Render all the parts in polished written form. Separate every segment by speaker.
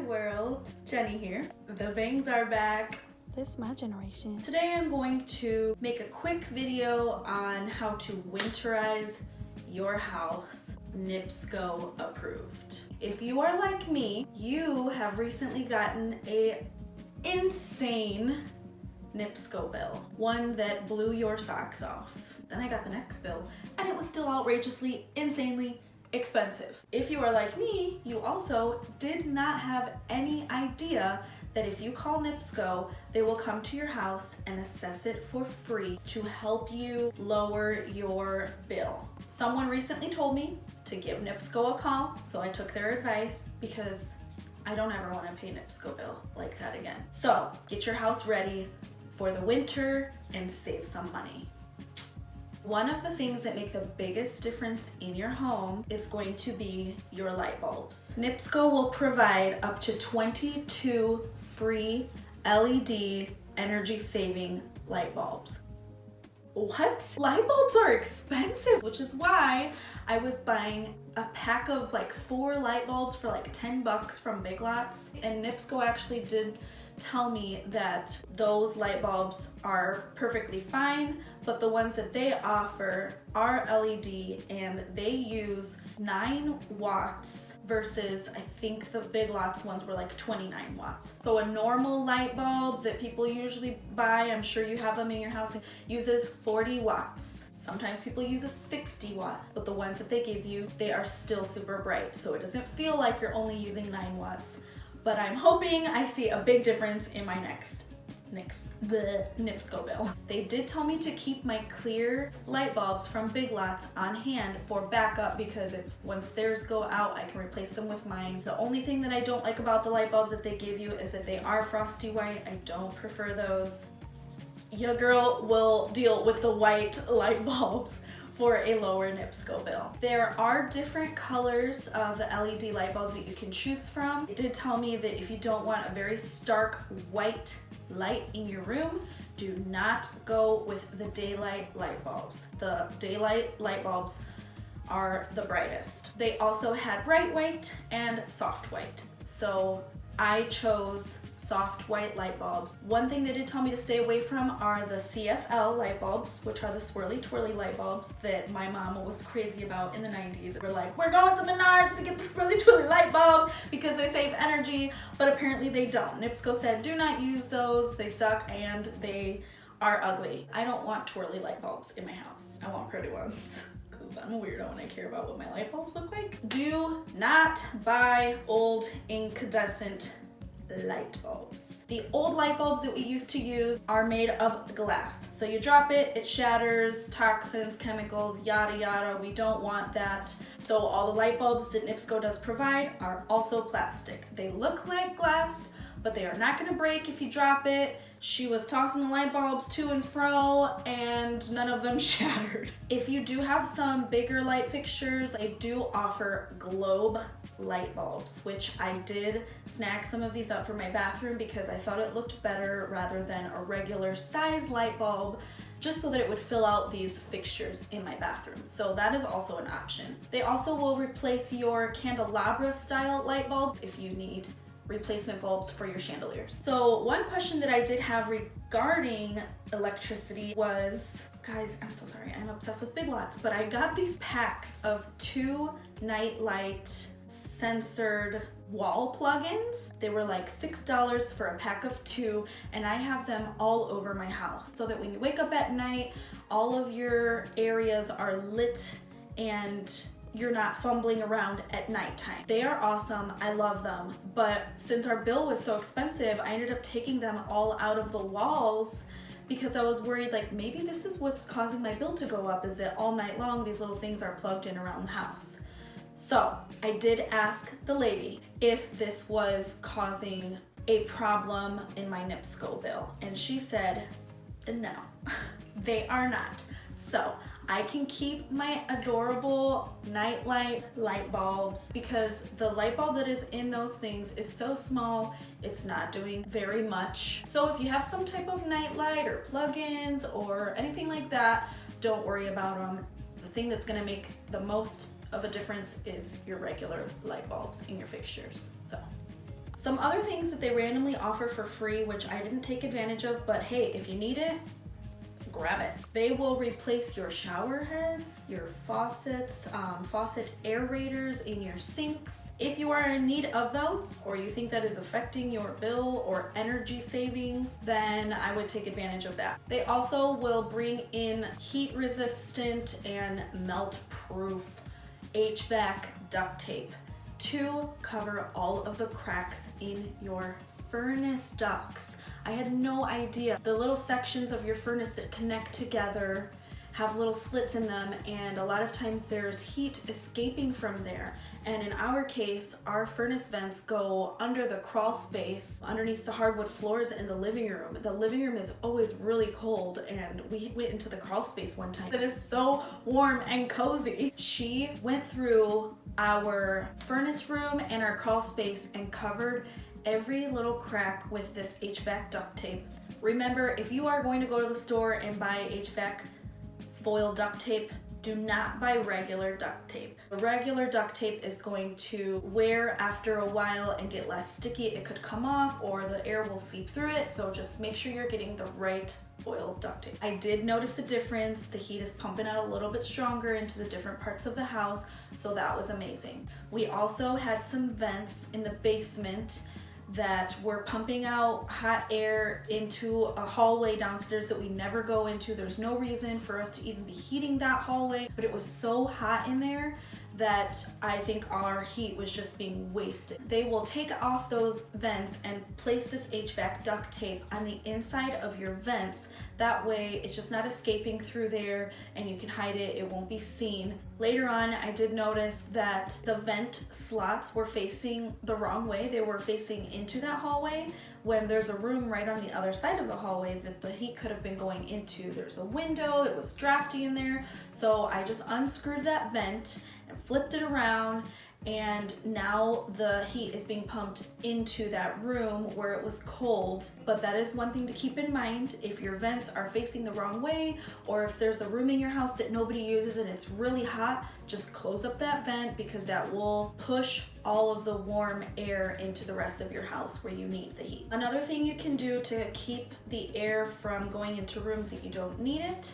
Speaker 1: world. Jenny here. The bangs are back.
Speaker 2: This is my generation.
Speaker 1: Today I'm going to make a quick video on how to winterize your house, Nipsco approved. If you are like me, you have recently gotten a insane Nipsco bill, one that blew your socks off. Then I got the next bill and it was still outrageously, insanely expensive. If you are like me, you also did not have any idea that if you call Nipsco, they will come to your house and assess it for free to help you lower your bill. Someone recently told me to give Nipsco a call, so I took their advice because I don't ever want to pay Nipsco bill like that again. So get your house ready for the winter and save some money. One of the things that make the biggest difference in your home is going to be your light bulbs. Nipsco will provide up to 22 free LED energy saving light bulbs. What? Light bulbs are expensive, which is why I was buying a pack of like 4 light bulbs for like 10 bucks from Big Lots. And Nipsco actually did tell me that those light bulbs are perfectly fine, but the ones that they offer are LED and they use 9 watts versus I think the Big Lots ones were like 29 watts. So a normal light bulb that people usually buy, I'm sure you have them in your house, uses 40 watts. Sometimes people use a 60 watt, but the ones that they give you, they are still super bright. So it doesn't feel like you're only using 9 watts. But I'm hoping I see a big difference in my next Nipsco bill. They did tell me to keep my clear light bulbs from Big Lots on hand for backup because if once theirs go out, I can replace them with mine. The only thing that I don't like about the light bulbs that they give you is that they are frosty white. I don't prefer those. Your girl will deal with the white light bulbs for a lower Nipsco bill. There are different colors of the LED light bulbs that you can choose from. It did tell me that if you don't want a very stark white light in your room, do not go with the daylight light bulbs. The daylight light bulbs are the brightest. They also had bright white and soft white. So I chose soft white light bulbs. One thing they did tell me to stay away from are the CFL light bulbs, which are the swirly twirly light bulbs that my mom was crazy about in the 90s. We're like, we're going to Menards to get the swirly twirly light bulbs because they save energy, but apparently they don't. Nipsco said, do not use those. They suck and they are ugly. I don't want twirly light bulbs in my house. I want pretty ones. I'm a weirdo and I care about what my light bulbs look like. Do not buy old incandescent light bulbs. The old light bulbs that we used to use are made of glass. So you drop it, it shatters, toxins, chemicals, yada yada. We don't want that. So all the light bulbs that Nipsco does provide are also plastic. They look like glass, but they are not gonna break if you drop it. She was tossing the light bulbs to and fro and none of them shattered. If you do have some bigger light fixtures, I do offer globe light bulbs, which I did snag some of these up for my bathroom because I thought it looked better rather than a regular size light bulb, just so that it would fill out these fixtures in my bathroom. So that is also an option. They also will replace your candelabra style light bulbs if you need replacement bulbs for your chandeliers. So one question that I did have regarding electricity was, guys, I'm so sorry, I'm obsessed with Big Lots, but I got these packs of 2 nightlight censored wall plugins. They were like $6 for a pack of 2, and I have them all over my house so that when you wake up at night, all of your areas are lit and you're not fumbling around at nighttime. They are awesome, I love them, but since our bill was so expensive, I ended up taking them all out of the walls because I was worried like maybe this is what's causing my bill to go up, is that all night long these little things are plugged in around the house. So I did ask the lady if this was causing a problem in my Nipsco bill, and she said, no, they are not. So I can keep my adorable nightlight light bulbs because the light bulb that is in those things is so small, it's not doing very much. So if you have some type of nightlight or plugins or anything like that, don't worry about them. The thing that's gonna make the most of a difference is your regular light bulbs in your fixtures. Some other things that they randomly offer for free, which I didn't take advantage of, but hey, if you need it, grab it. They will replace your shower heads, your faucets, faucet aerators in your sinks. If you are in need of those, or you think that is affecting your bill or energy savings, then I would take advantage of that. They also will bring in heat resistant and melt proof HVAC duct tape to cover all of the cracks in your furnace ducts. I had no idea. The little sections of your furnace that connect together have little slits in them, and a lot of times there's heat escaping from there. And in our case, our furnace vents go under the crawl space, underneath the hardwood floors in the living room. The living room is always really cold, and we went into the crawl space one time. It is so warm and cozy. She went through our furnace room and our crawl space and covered every little crack with this HVAC duct tape. Remember, if you are going to go to the store and buy HVAC foil duct tape, do not buy regular duct tape. The regular duct tape is going to wear after a while and get less sticky. It could come off or the air will seep through it, so just make sure you're getting the right foil duct tape. I did notice a difference. The heat is pumping out a little bit stronger into the different parts of the house, so that was amazing. We also had some vents in the basement that were pumping out hot air into a hallway downstairs that we never go into. There's no reason for us to even be heating that hallway, but it was so hot in there that I think our heat was just being wasted. They will take off those vents and place this HVAC duct tape on the inside of your vents. That way it's just not escaping through there and you can hide it, it won't be seen. Later on, I did notice that the vent slots were facing the wrong way. They were facing into that hallway when there's a room right on the other side of the hallway that the heat could have been going into. There's a window, it was drafty in there. So I just unscrewed that vent and flipped it around, and now the heat is being pumped into that room where it was cold. But that is one thing to keep in mind. If your vents are facing the wrong way, or if there's a room in your house that nobody uses and it's really hot, just close up that vent, because that will push all of the warm air into the rest of your house where you need the heat. Another thing you can do to keep the air from going into rooms that you don't need it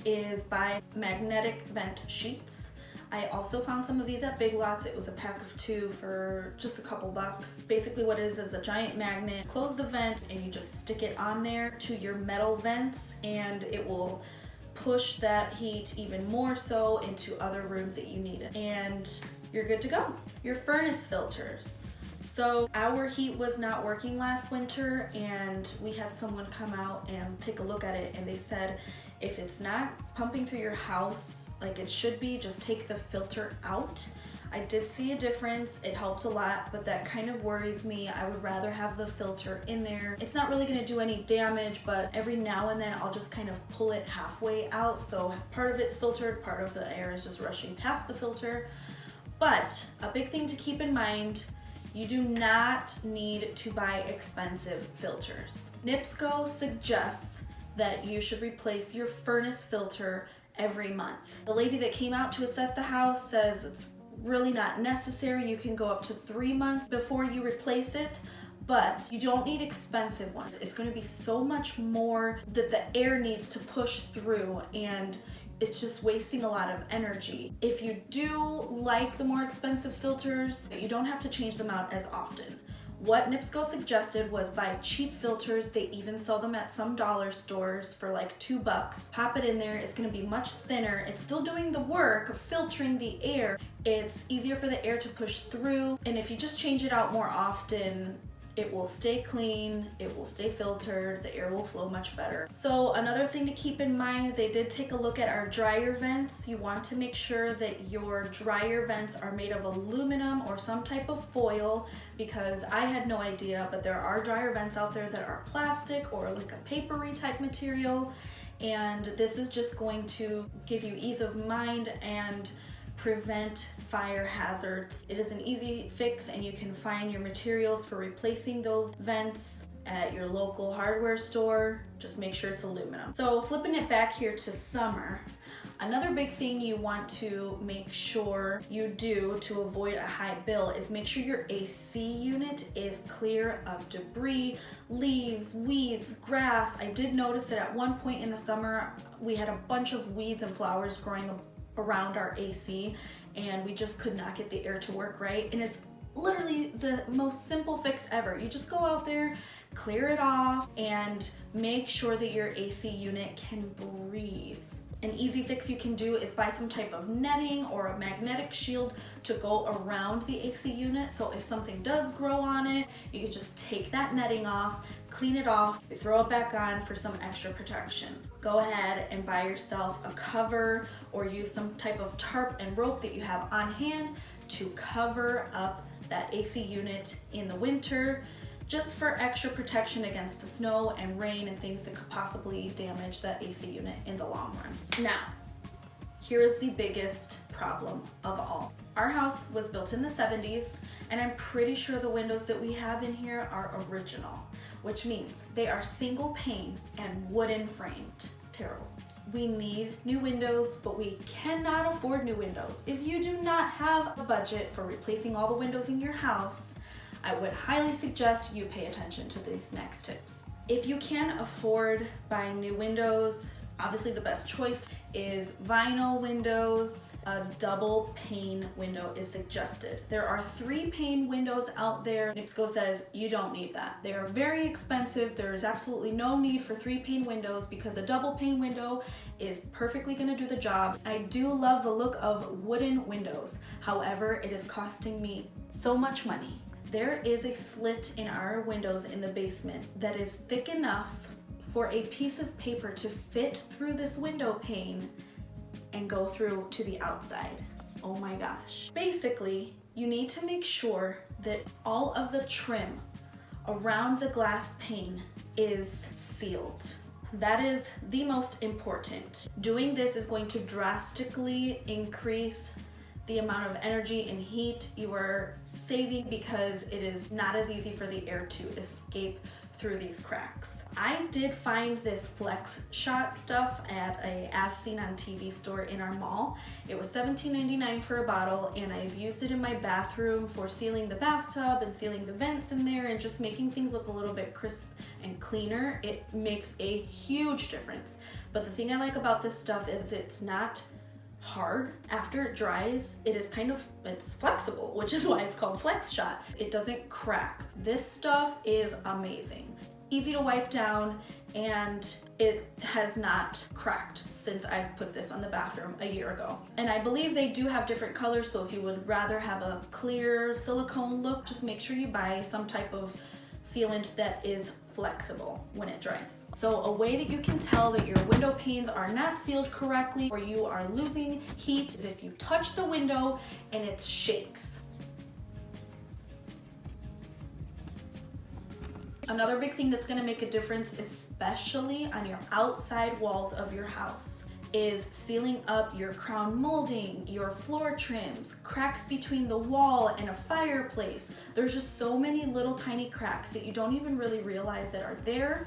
Speaker 1: is buy magnetic vent sheets. I also found some of these at Big Lots. It was a pack of 2 for just a couple bucks. Basically what it is a giant magnet. Close the vent and you just stick it on there to your metal vents, and it will push that heat even more so into other rooms that you need it. And you're good to go. Your furnace filters. So our heat was not working last winter, and we had someone come out and take a look at it, and they said, if it's not pumping through your house like it should be, just take the filter out. I did see a difference, it helped a lot, but that kind of worries me. I would rather have the filter in there. It's not really gonna do any damage, but every now and then I'll just kind of pull it halfway out, so part of it's filtered, part of the air is just rushing past the filter. But a big thing to keep in mind, you do not need to buy expensive filters. Nipsco suggests that you should replace your furnace filter every month. The lady that came out to assess the house says it's really not necessary. You can go up to 3 months before you replace it, but you don't need expensive ones. It's going to be so much more that the air needs to push through, and it's just wasting a lot of energy. If you do like the more expensive filters, you don't have to change them out as often. What Nipsco suggested was buy cheap filters. They even sell them at some dollar stores for like $2. Pop it in there, it's gonna be much thinner. It's still doing the work of filtering the air. It's easier for the air to push through, and if you just change it out more often, it will stay clean, it will stay filtered, the air will flow much better. So another thing to keep in mind, they did take a look at our dryer vents. You want to make sure that your dryer vents are made of aluminum or some type of foil, because I had no idea, but there are dryer vents out there that are plastic or like a papery type material, and this is just going to give you ease of mind and prevent fire hazards. It is an easy fix, and you can find your materials for replacing those vents at your local hardware store. Just make sure it's aluminum. So flipping it back here to summer, Another big thing you want to make sure you do to avoid a high bill is make sure your AC unit is clear of debris, leaves, weeds, grass. I did notice that at one point in the summer, we had a bunch of weeds and flowers growing around our AC, and we just could not get the air to work right. And it's literally the most simple fix ever. You just go out there, clear it off, and make sure that your AC unit can breathe. An easy fix you can do is buy some type of netting or a magnetic shield to go around the AC unit, so if something does grow on it, you can just take that netting off, clean it off, throw it back on for some extra protection. Go ahead and buy yourself a cover or use some type of tarp and rope that you have on hand to cover up that AC unit in the winter, just for extra protection against the snow and rain and things that could possibly damage that AC unit in the long run. Now, here is the biggest problem of all. Our house was built in the 70s, and I'm pretty sure the windows that we have in here are original, which means they are single pane and wooden framed. Terrible. We need new windows, but we cannot afford new windows. If you do not have a budget for replacing all the windows in your house, I would highly suggest you pay attention to these next tips. If you can afford buying new windows, obviously the best choice is vinyl windows. A double pane window is suggested. There are 3 pane windows out there. Nipsco says you don't need that. They are very expensive. There is absolutely no need for 3 pane windows because a double pane window is perfectly gonna do the job. I do love the look of wooden windows. However, it is costing me so much money. There is a slit in our windows in the basement that is thick enough for a piece of paper to fit through this window pane and go through to the outside. Oh my gosh. Basically, you need to make sure that all of the trim around the glass pane is sealed. That is the most important. Doing this is going to drastically increase the amount of energy and heat you are saving because it is not as easy for the air to escape through these cracks. I did find this Flex Shot stuff at a As Seen on TV store in our mall. It was $17.99 for a bottle, and I've used it in my bathroom for sealing the bathtub and sealing the vents in there and just making things look a little bit crisp and cleaner. It makes a huge difference. But the thing I like about this stuff is it's not hard. After it dries, it's flexible, which is why it's called Flex Shot. It doesn't crack. This stuff is amazing. Easy to wipe down, and it has not cracked since I've put this on the bathroom a year ago. And I believe they do have different colors, so if you would rather have a clear silicone look, just make sure you buy some type of sealant that is flexible when it dries. So a way that you can tell that your window panes are not sealed correctly or you are losing heat is if you touch the window and it shakes. Another big thing that's going to make a difference, especially on your outside walls of your house, is sealing up your crown molding, your floor trims, cracks between the wall and a fireplace. There's just so many little tiny cracks that you don't even really realize that are there.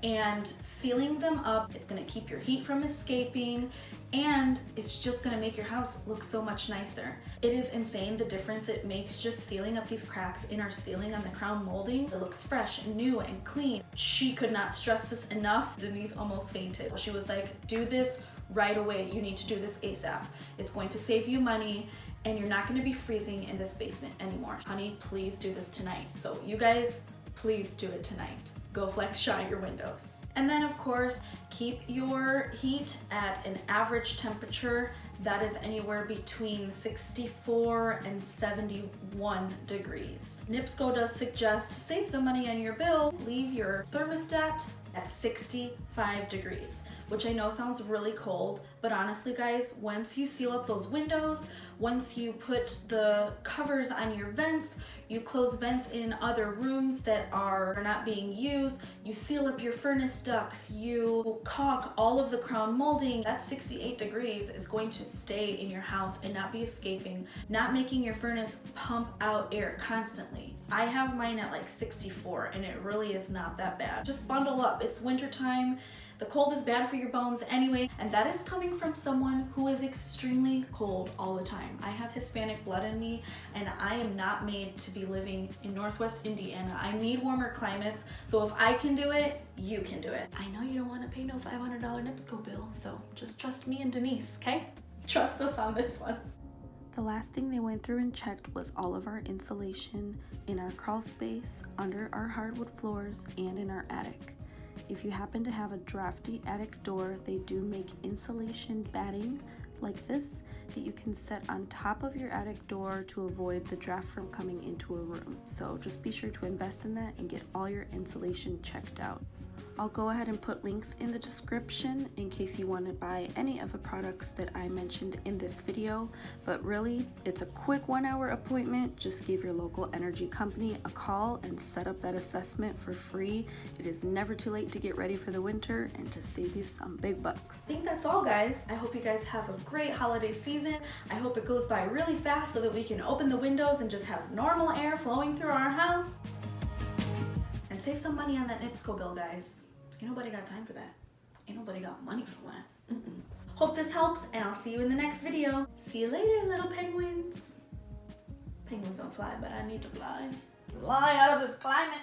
Speaker 1: And sealing them up, it's gonna keep your heat from escaping, and it's just gonna make your house look so much nicer. It is insane the difference it makes just sealing up these cracks in our ceiling on the crown molding. It looks fresh and new and clean. She could not stress this enough. Denise almost fainted. She was like, do this right away. You need to do this ASAP. It's going to save you money, and you're not gonna be freezing in this basement anymore. Honey, please do this tonight. So you guys, please do it tonight. Go Flex Shot your windows. And then of course, keep your heat at an average temperature that is anywhere between 64 and 71 degrees. Nipsco does suggest to save some money on your bill, leave your thermostat at 65 degrees, which I know sounds really cold, but honestly guys, once you seal up those windows, once you put the covers on your vents, you close vents in other rooms that are not being used, you seal up your furnace ducts, you caulk all of the crown molding, that 68 degrees is going to stay in your house and not be escaping, not making your furnace pump out air constantly. I have mine at like 64 and it really is not that bad. Just bundle up. It's winter time. The cold is bad for your bones anyway, and that is coming from someone who is extremely cold all the time. I have Hispanic blood in me, and I am not made to be living in Northwest Indiana. I need warmer climates, so if I can do it, you can do it. I know you don't want to pay no $500 Nipsco bill, so just trust me and Denise, okay? Trust us on this one. The last thing they went through and checked was all of our insulation in our crawl space, under our hardwood floors, and in our attic. If you happen to have a drafty attic door, they do make insulation batting like this that you can set on top of your attic door to avoid the draft from coming into a room. So just be sure to invest in that and get all your insulation checked out. I'll go ahead and put links in the description in case you want to buy any of the products that I mentioned in this video, but really it's a quick 1-hour appointment. Just give your local energy company a call and set up that assessment for free. It is never too late to get ready for the winter and to save you some big bucks. I think that's all, guys. I hope you guys have a great holiday season. I hope it goes by really fast so that we can open the windows and just have normal air flowing through our house. And save some money on that Nipsco bill, guys. Ain't nobody got time for that. Ain't nobody got money for that. Hope this helps, and I'll see you in the next video. See you later, little penguins. Penguins don't fly, but I need to fly. Fly out of this climate.